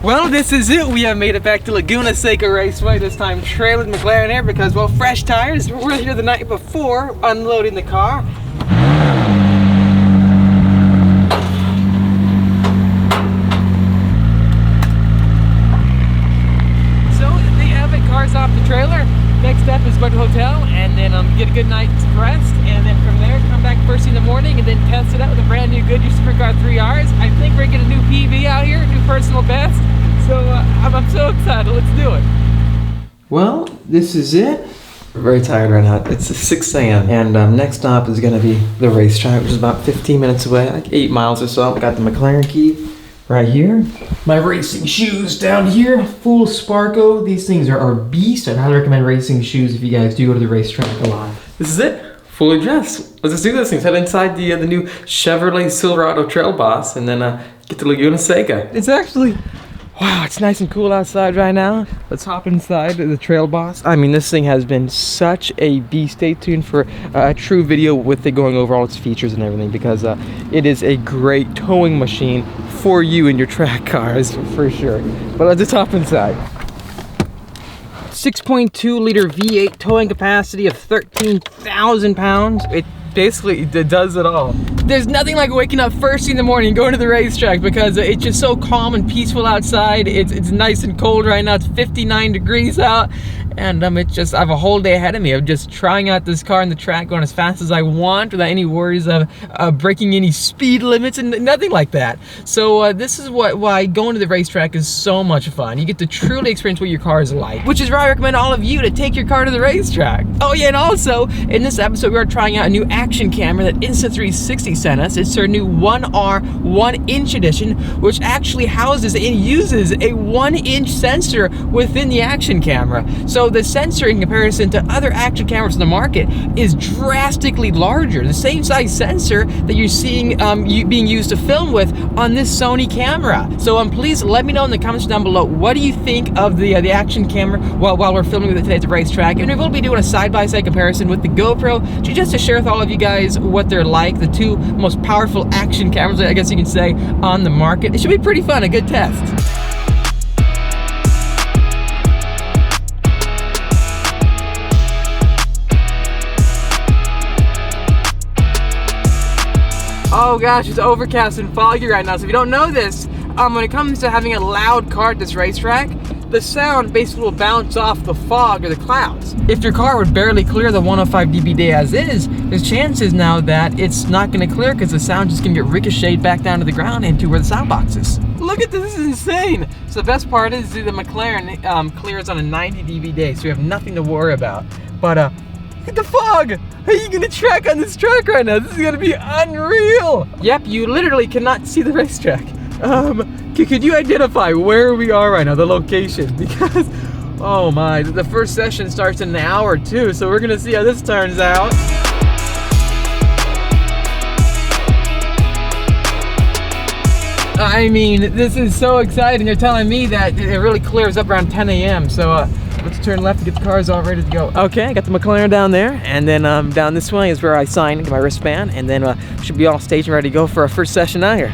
Well, this is it. We have made it back to Laguna Seca Raceway, this time trailing McLaren here because, well, fresh tires. We're here the night before unloading the car. So, the Epic car's off the trailer. Next step is go to the hotel and then get a good night's rest, and then from there come back first thing in the morning and then test it out with a brand new Goodyear Supercar 3Rs. I think we're gonna get a new PB out here, a new personal best. So I'm so excited. Let's do it. Well, this is it. We're very tired right now. It's 6 a.m. and next stop is gonna be the racetrack, which is about 15 minutes away, like 8 miles or so. I got the McLaren key right here. My racing shoes down here, full Sparko. These things are beast. I'd highly recommend racing shoes if you guys do go to the racetrack a lot. This is it, fully dressed. Let's just do this thing. Head inside the new Chevrolet Silverado Trail Boss and then get to Laguna Seca. It's actually, wow, it's nice and cool outside right now. Let's hop inside the Trail Boss. I mean, this thing has been such a beast. Stay tuned for a true video with it going over all its features and everything because it is a great towing machine for you and your track cars for sure. But let's just hop inside. 6.2 liter V8 towing capacity of 13,000 pounds. It basically does it all. There's nothing like waking up first thing in the morning and going to the racetrack because it's just so calm and peaceful outside. It's nice and cold right now. It's 59 degrees out. And it's just, I have a whole day ahead of me of just trying out this car on the track, going as fast as I want without any worries of breaking any speed limits and nothing like that. So this is why going to the racetrack is so much fun. You get to truly experience what your car is like, which is why I recommend all of you to take your car to the racetrack. Oh yeah, and also in this episode we are trying out a new action camera that Insta360 sent us. It's their new 1R 1-inch edition, which actually houses and uses a 1-inch sensor within the action camera. So the sensor in comparison to other action cameras in the market is drastically larger. The same size sensor that you're seeing being used to film with on this Sony camera. So please let me know in the comments down below, what do you think of the action camera while we're filming with it today at the racetrack. And we will be doing a side-by-side comparison with the GoPro just to share with all of you guys what they're like, the two most powerful action cameras, I guess you can say, on the market. It should be pretty fun, a good test. Oh gosh, it's overcast and foggy right now. So if you don't know this, when it comes to having a loud car at this racetrack, the sound basically will bounce off the fog or the clouds. If your car would barely clear the 105 dB day as is, there's chances now that it's not gonna clear because the sound just gonna get ricocheted back down to the ground into where the sound box is. Look at this, this is insane. So the best part is the McLaren clears on a 90 dB day, so you have nothing to worry about. But look at the fog! How are you gonna track on this track right now? This is gonna be unreal! Yep, you literally cannot see the racetrack. Could you identify where we are right now, the location? Because, oh my, the first session starts in an hour too, so we're gonna see how this turns out. I mean, this is so exciting. They're telling me that it really clears up around 10 a.m. So let's turn left to get the cars all ready to go. Okay, I got the McLaren down there, and then down this way is where I sign, get my wristband, and then should be all staged and ready to go for our first session out here.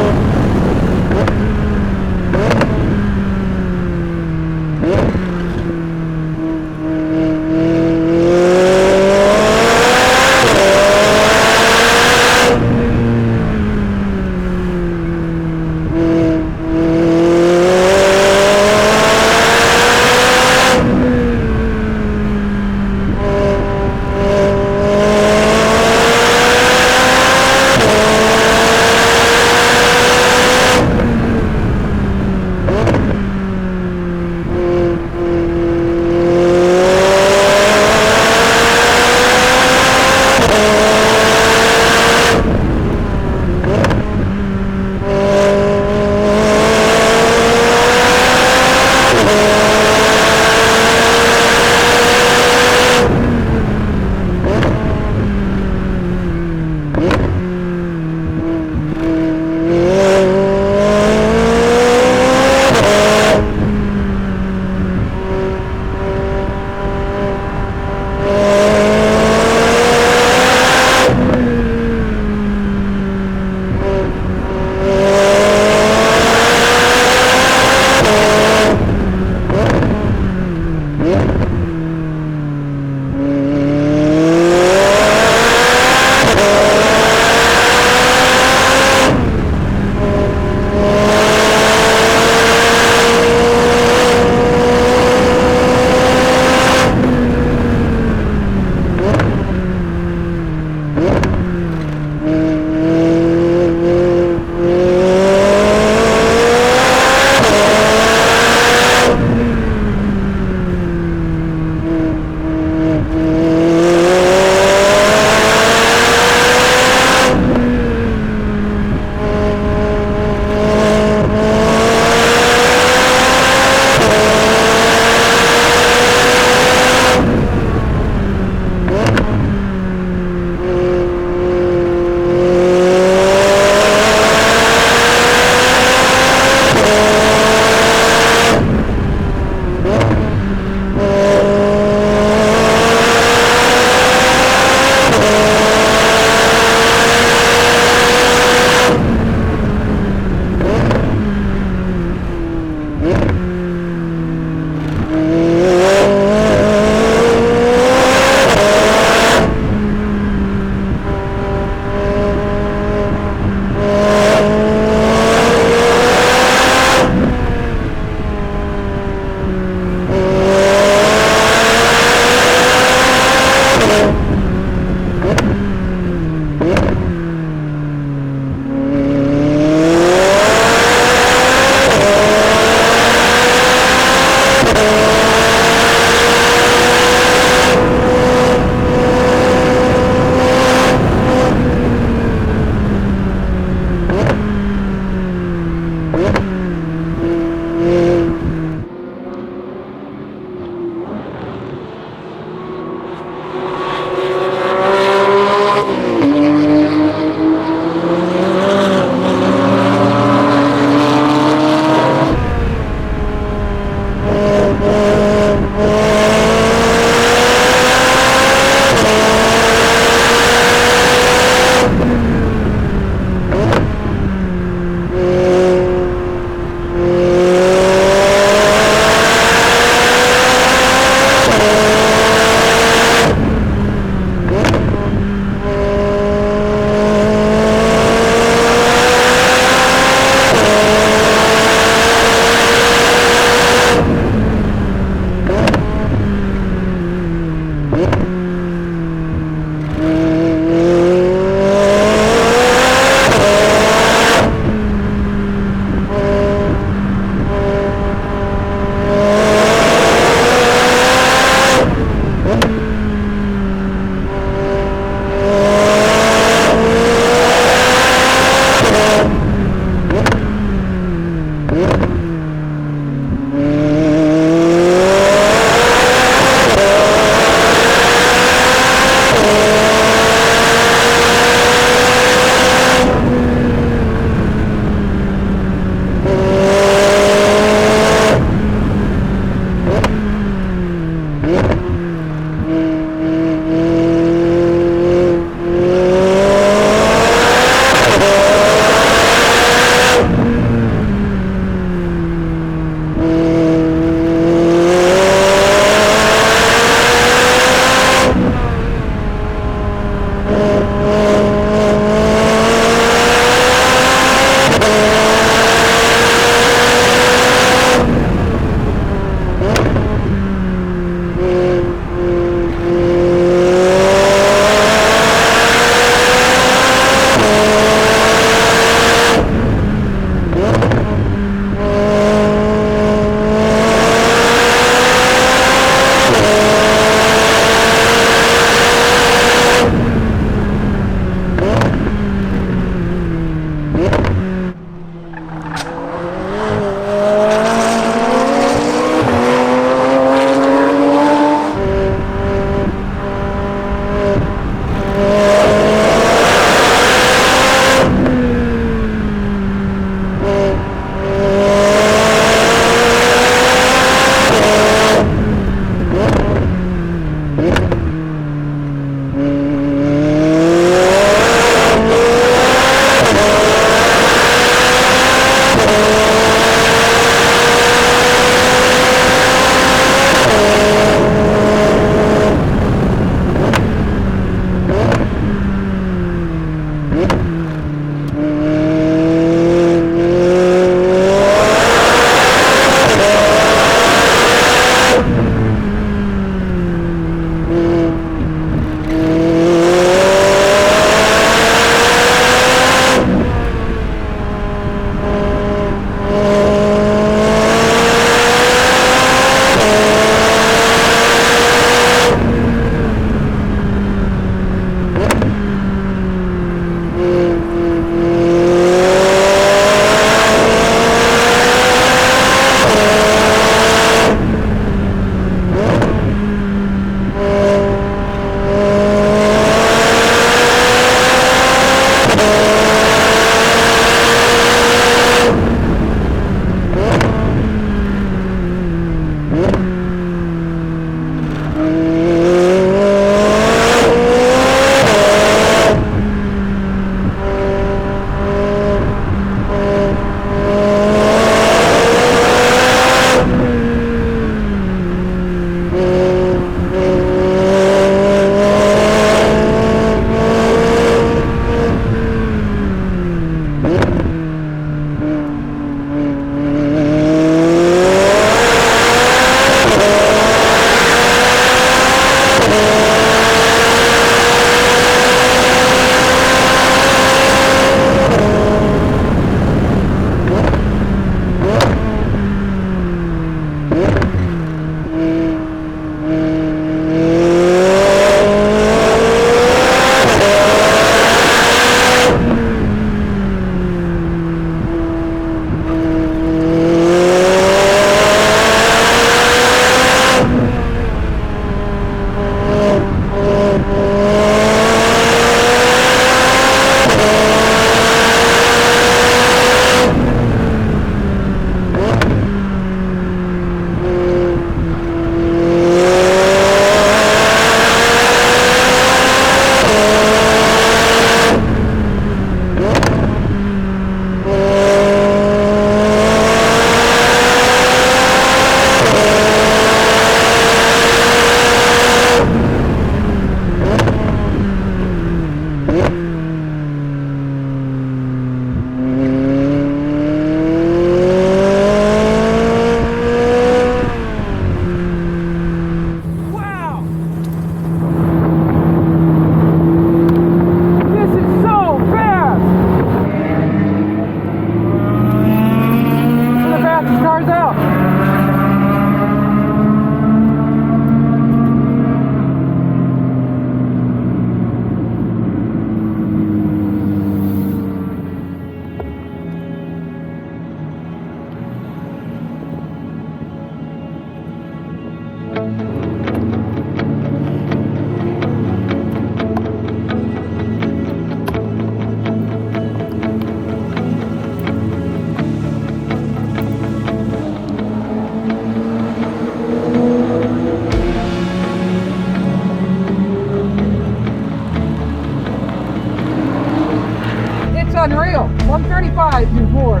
135 before,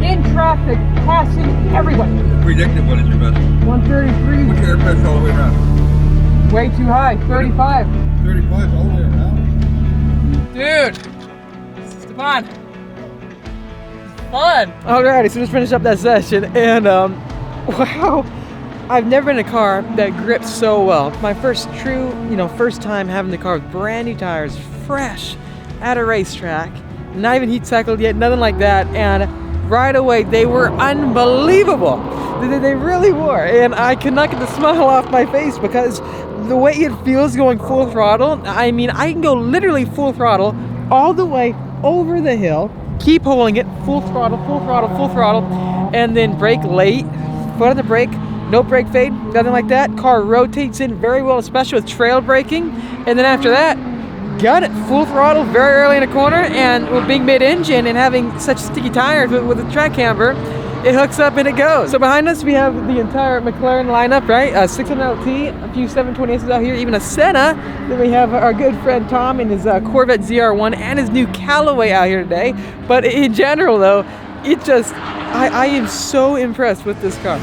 in traffic, passing everybody. Predicted, what is your best? 133. What's your air pressure all the way around? Way too high, 35. 35 all the way around? Dude, Stefan. Fun. Alrighty, so just finished up that session, and wow, I've never been in a car that grips so well. My first true, first time having the car with brand new tires, fresh, at a racetrack, not even heat cycled yet, nothing like that, and right away they were unbelievable. They really were, and I could not get the smile off my face because the way it feels going full throttle, I mean, I can go literally full throttle all the way over the hill, keep holding it, full throttle, and then brake late, foot on the brake, no brake fade, nothing like that. Car rotates in very well, especially with trail braking, and then after that, got it full throttle very early in a corner, and with being mid-engine and having such sticky tires with the track camber, it hooks up and it goes. So behind us we have the entire McLaren lineup, right? A 600 LT, a few 720s out here, even a Senna. Then we have our good friend Tom and his Corvette ZR1 and his new Callaway out here today. But in general though, it just, I am so impressed with this car.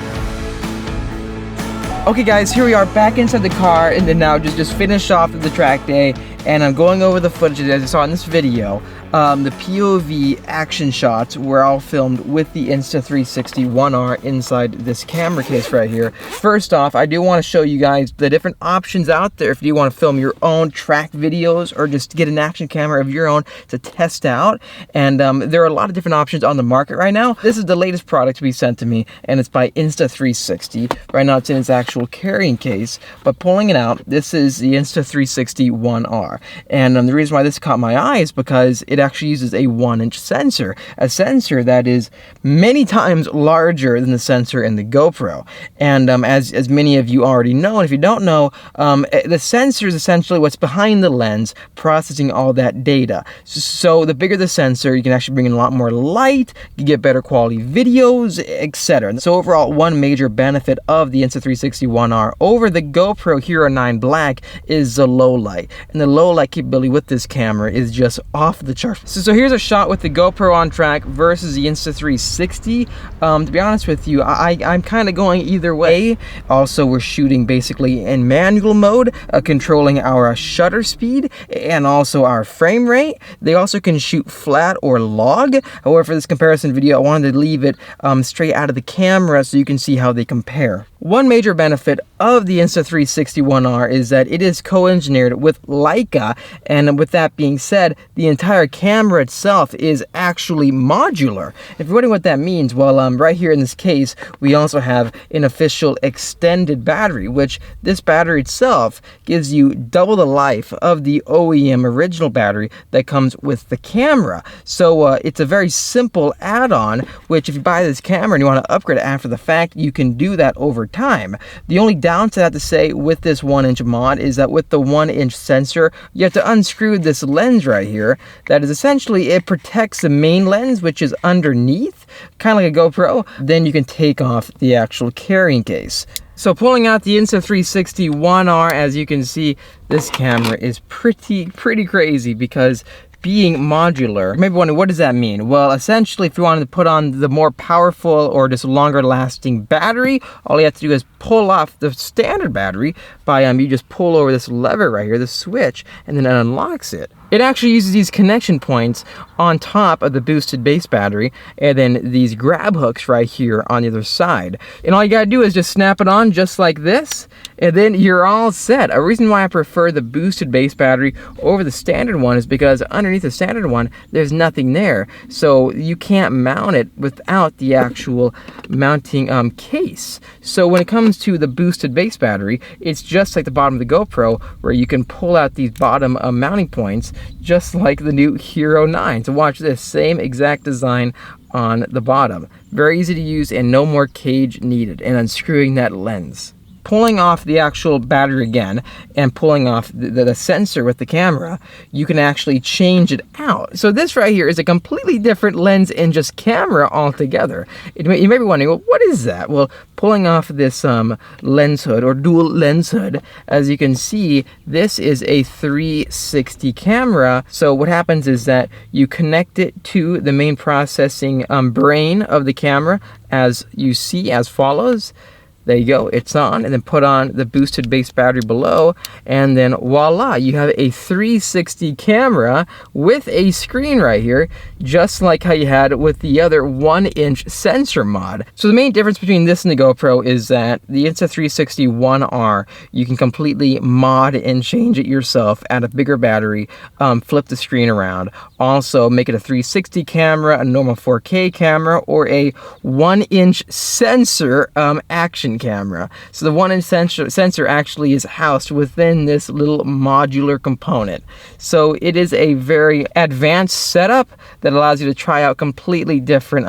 Okay guys, here we are back inside the car, and then now just finished off the track day, and I'm going over the footage as I saw in this video. The POV action shots were all filmed with the Insta360 1R inside this camera case right here. First off, I do want to show you guys the different options out there if you want to film your own track videos or just get an action camera of your own to test out. And there are a lot of different options on the market right now. This is the latest product to be sent to me, and it's by Insta360. Right now it's in its actual carrying case, but pulling it out, this is the Insta360 1R. And the reason why this caught my eye is because it actually uses a 1-inch sensor, a sensor that is many times larger than the sensor in the GoPro. And as many of you already know, and if you don't know, the sensor is essentially what's behind the lens processing all that data. So the bigger the sensor, you can actually bring in a lot more light, you get better quality videos, etc. So overall, one major benefit of the Insta360 1R over the GoPro Hero 9 Black is the low light. And the low light capability with this camera is just off the charts. So here's a shot with the GoPro on track versus the Insta360. To be honest with you, I'm kind of going either way. Also, we're shooting basically in manual mode, controlling our shutter speed and also our frame rate. They also can shoot flat or log. However, for this comparison video, I wanted to leave it straight out of the camera so you can see how they compare. One major benefit of the Insta360 1R is that it is co-engineered with Leica, and with that being said, the entire camera itself is actually modular. If you're wondering what that means, well, right here in this case, we also have an official extended battery, which this battery itself gives you double the life of the OEM original battery that comes with the camera. So it's a very simple add-on, which if you buy this camera and you want to upgrade it after the fact, you can do that over time. The only downside I have to say with this 1-inch mod is that with the 1-inch sensor, you have to unscrew this lens right here. That is essentially, it protects the main lens, which is underneath, kind of like a GoPro. Then you can take off the actual carrying case. So pulling out the Insta360 1R, as you can see, this camera is pretty crazy because being modular. You may be wondering, what does that mean? Well, essentially, if you wanted to put on the more powerful or just longer lasting battery, all you have to do is pull off the standard battery by you just pull over this lever right here, the switch, and then it unlocks it. It actually uses these connection points on top of the boosted base battery, and then these grab hooks right here on the other side. And all you gotta do is just snap it on just like this, and then you're all set. A reason why I prefer the boosted base battery over the standard one is because underneath the standard one, there's nothing there. So you can't mount it without the actual mounting case. So when it comes to the boosted base battery, it's just like the bottom of the GoPro, where you can pull out these bottom mounting points, just like the new Hero 9. So watch this, same exact design on the bottom. Very easy to use and no more cage needed, and unscrewing that lens. pulling off the actual battery again and pulling off the sensor with the camera, you can actually change it out. So this right here is a completely different lens and just camera altogether. You may be wondering, well, what is that? Well, pulling off this lens hood or dual lens hood, as you can see, this is a 360 camera. So what happens is that you connect it to the main processing brain of the camera, as you see as follows. There you go, it's on, and then put on the boosted base battery below, and then voila, you have a 360 camera with a screen right here, just like how you had with the other 1-inch sensor mod. So the main difference between this and the GoPro is that the Insta360 One R, you can completely mod and change it yourself, add a bigger battery, flip the screen around, also make it a 360 camera, a normal 4K camera, or a 1-inch sensor action camera. So the 1-inch sensor actually is housed within this little modular component. So it is a very advanced setup that allows you to try out completely different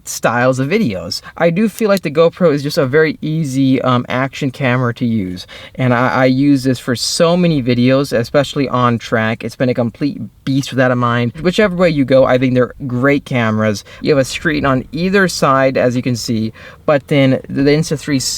styles of videos. I do feel like the GoPro is just a very easy action camera to use, and I use this for so many videos, especially on track. It's been a complete beast with that in mind. Whichever way you go, I think they're great cameras. You have a screen on either side, as you can see, but then the Insta360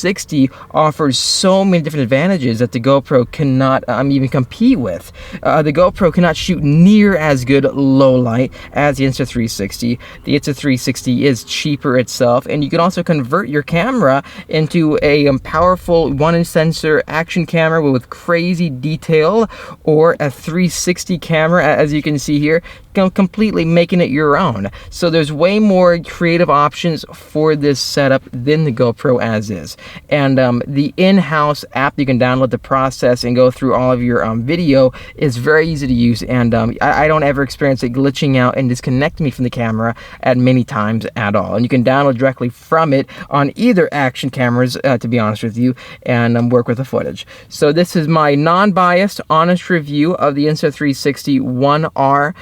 offers so many different advantages that the GoPro cannot even compete with. The GoPro cannot shoot near as good low light as the Insta360. The Insta360 is cheaper itself, and you can also convert your camera into a powerful 1-inch sensor action camera with crazy detail, or a 360 camera, as you can see here, completely making it your own. So there's way more creative options for this setup than the GoPro as is. And the in-house app you can download to process and go through all of your video is very easy to use, and I don't ever experience it glitching out and disconnecting me from the camera at many times at all. And you can download directly from it on either action cameras, to be honest with you, and work with the footage. So this is my non-biased, honest review of the Insta360 One R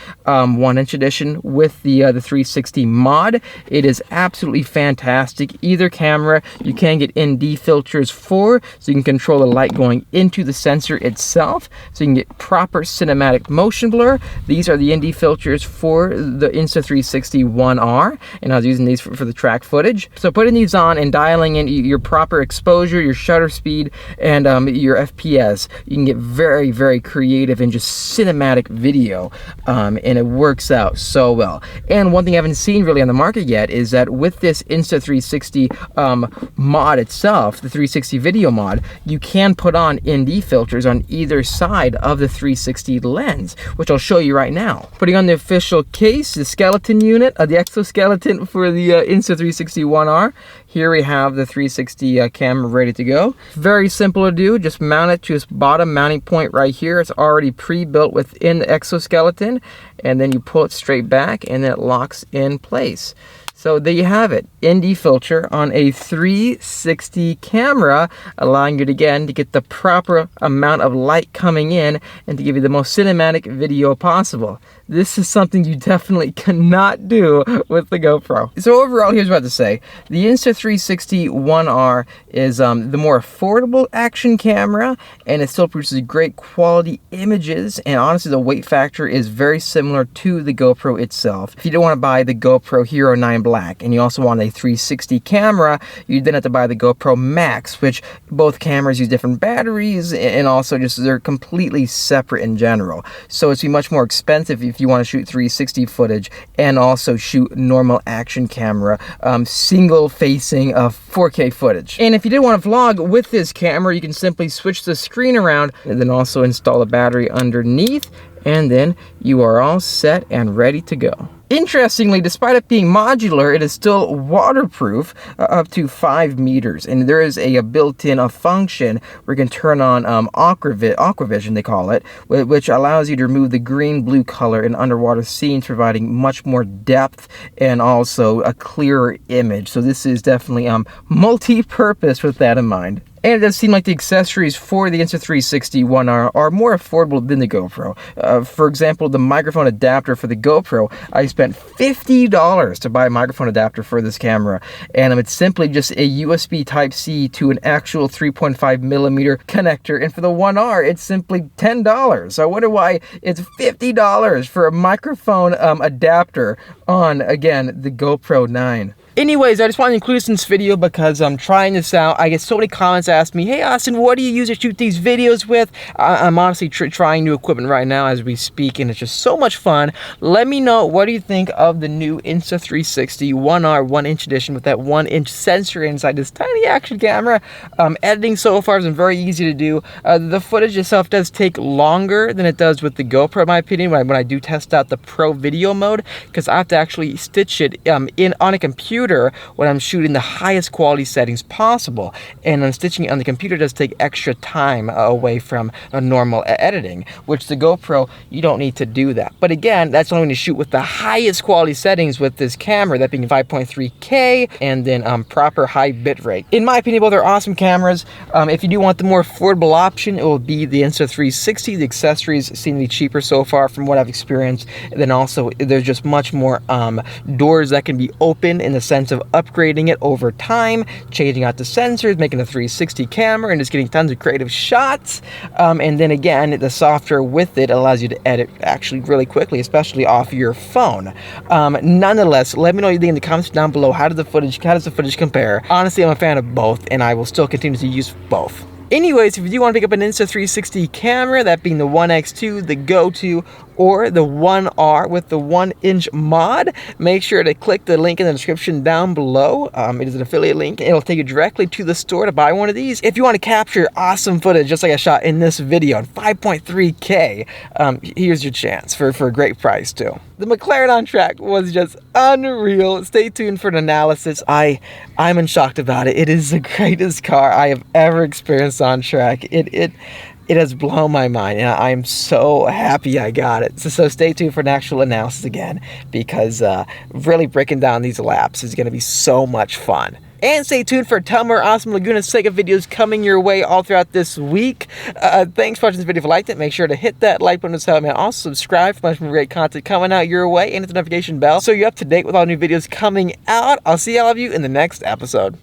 1-inch edition with the 360 mod. It is absolutely fantastic. Either camera you can get ND filters for, so you can control the light going into the sensor itself, so you can get proper cinematic motion blur. These are the ND filters for the Insta360 One R, and I was using these for the track footage. So putting these on and dialing in your proper exposure, your shutter speed, and your FPS, you can get very, very creative and just cinematic video, and it works out so well. And one thing I haven't seen really on the market yet is that with this Insta360 mod itself, the 360 video mod, you can put on ND filters on either side of the 360 lens, which I'll show you right now. Putting on the official case, the skeleton unit, the exoskeleton for the Insta360 One R. Here we have the 360 camera ready to go. Very simple to do. Just mount it to its bottom mounting point right here. It's already pre-built within the exoskeleton, and then you pull it straight back and then it locks in place. So there you have it, ND filter on a 360 camera, allowing you to, again, to get the proper amount of light coming in and to give you the most cinematic video possible. This is something you definitely cannot do with the GoPro. So overall, here's what I have to say. The Insta360 One R is the more affordable action camera, and it still produces great quality images, and honestly, the weight factor is very similar to the GoPro itself. If you don't want to buy the GoPro Hero 9 Black, and you also want a 360 camera, you then have to buy the GoPro Max, which both cameras use different batteries, and also just they're completely separate in general. So it's much more expensive if you want to shoot 360 footage and also shoot normal action camera, single facing 4K footage. And if you did want to vlog with this camera, you can simply switch the screen around and then also install a battery underneath, and then you are all set and ready to go. Interestingly, despite it being modular, it is still waterproof up to 5 meters, and there is a built-in function where you can turn on aquavision, they call it, which allows you to remove the green-blue color in underwater scenes, providing much more depth and also a clearer image. So this is definitely multi-purpose with that in mind. And it does seem like the accessories for the Insta360 One R are more affordable than the GoPro. For example, the microphone adapter for the GoPro, I spent $50 to buy a microphone adapter for this camera, and it's simply just a USB Type-C to an actual 3.5 millimeter connector, and for the 1R it's simply $10. So I wonder why it's $50 for a microphone adapter on, again, the GoPro 9. Anyways, I just wanted to include this in this video because I'm trying this out. I get so many comments asking me, hey Austin, what do you use to shoot these videos with? I'm honestly trying new equipment right now as we speak, and it's just so much fun. Let me know, what do you think of the new Insta360 1R 1-inch edition with that 1-inch sensor inside this tiny action camera? Editing so far has been very easy to do. The footage itself does take longer than it does with the GoPro, in my opinion, when I do test out the pro video mode, because I have to actually stitch it in on a computer when I'm shooting the highest quality settings possible, and stitching it on the computer does take extra time away from a normal editing, which the GoPro, you don't need to do that. But again, that's only when you shoot with the highest quality settings with this camera, that being 5.3K and then proper high bitrate. In my opinion, both are awesome cameras. If you do want the more affordable option, it will be the Insta360. The accessories seem to be cheaper so far from what I've experienced. And then also, there's just much more doors that can be open in the sense of upgrading it over time, changing out the sensors, making a 360 camera, and just getting tons of creative shots. And then again, the software with it allows you to edit actually really quickly, especially off your phone. Nonetheless, let me know what you think in the comments down below. How does the footage compare? Honestly, I'm a fan of both, and I will still continue to use both. Anyways, if you do want to pick up an Insta360 camera, that being the 1X2, the Go 2, or the 1R with the 1-inch mod, make sure to click the link in the description down below. It is an affiliate link. It'll take you directly to the store to buy one of these. If you want to capture awesome footage just like I shot in this video on 5.3K, here's your chance for a great price too. The McLaren on track was just unreal. Stay tuned for an analysis. I'm in shock about it. It is the greatest car I have ever experienced on track. It has blown my mind, and I am so happy I got it. So stay tuned for an actual analysis again, because really breaking down these laps is going to be so much fun. And stay tuned for a ton more awesome Laguna Seca videos coming your way all throughout this week. Thanks for watching this video. If you liked it, make sure to hit that like button as well, man. Also subscribe for much more great content coming out your way, and hit the notification bell so you're up to date with all new videos coming out. I'll see all of you in the next episode.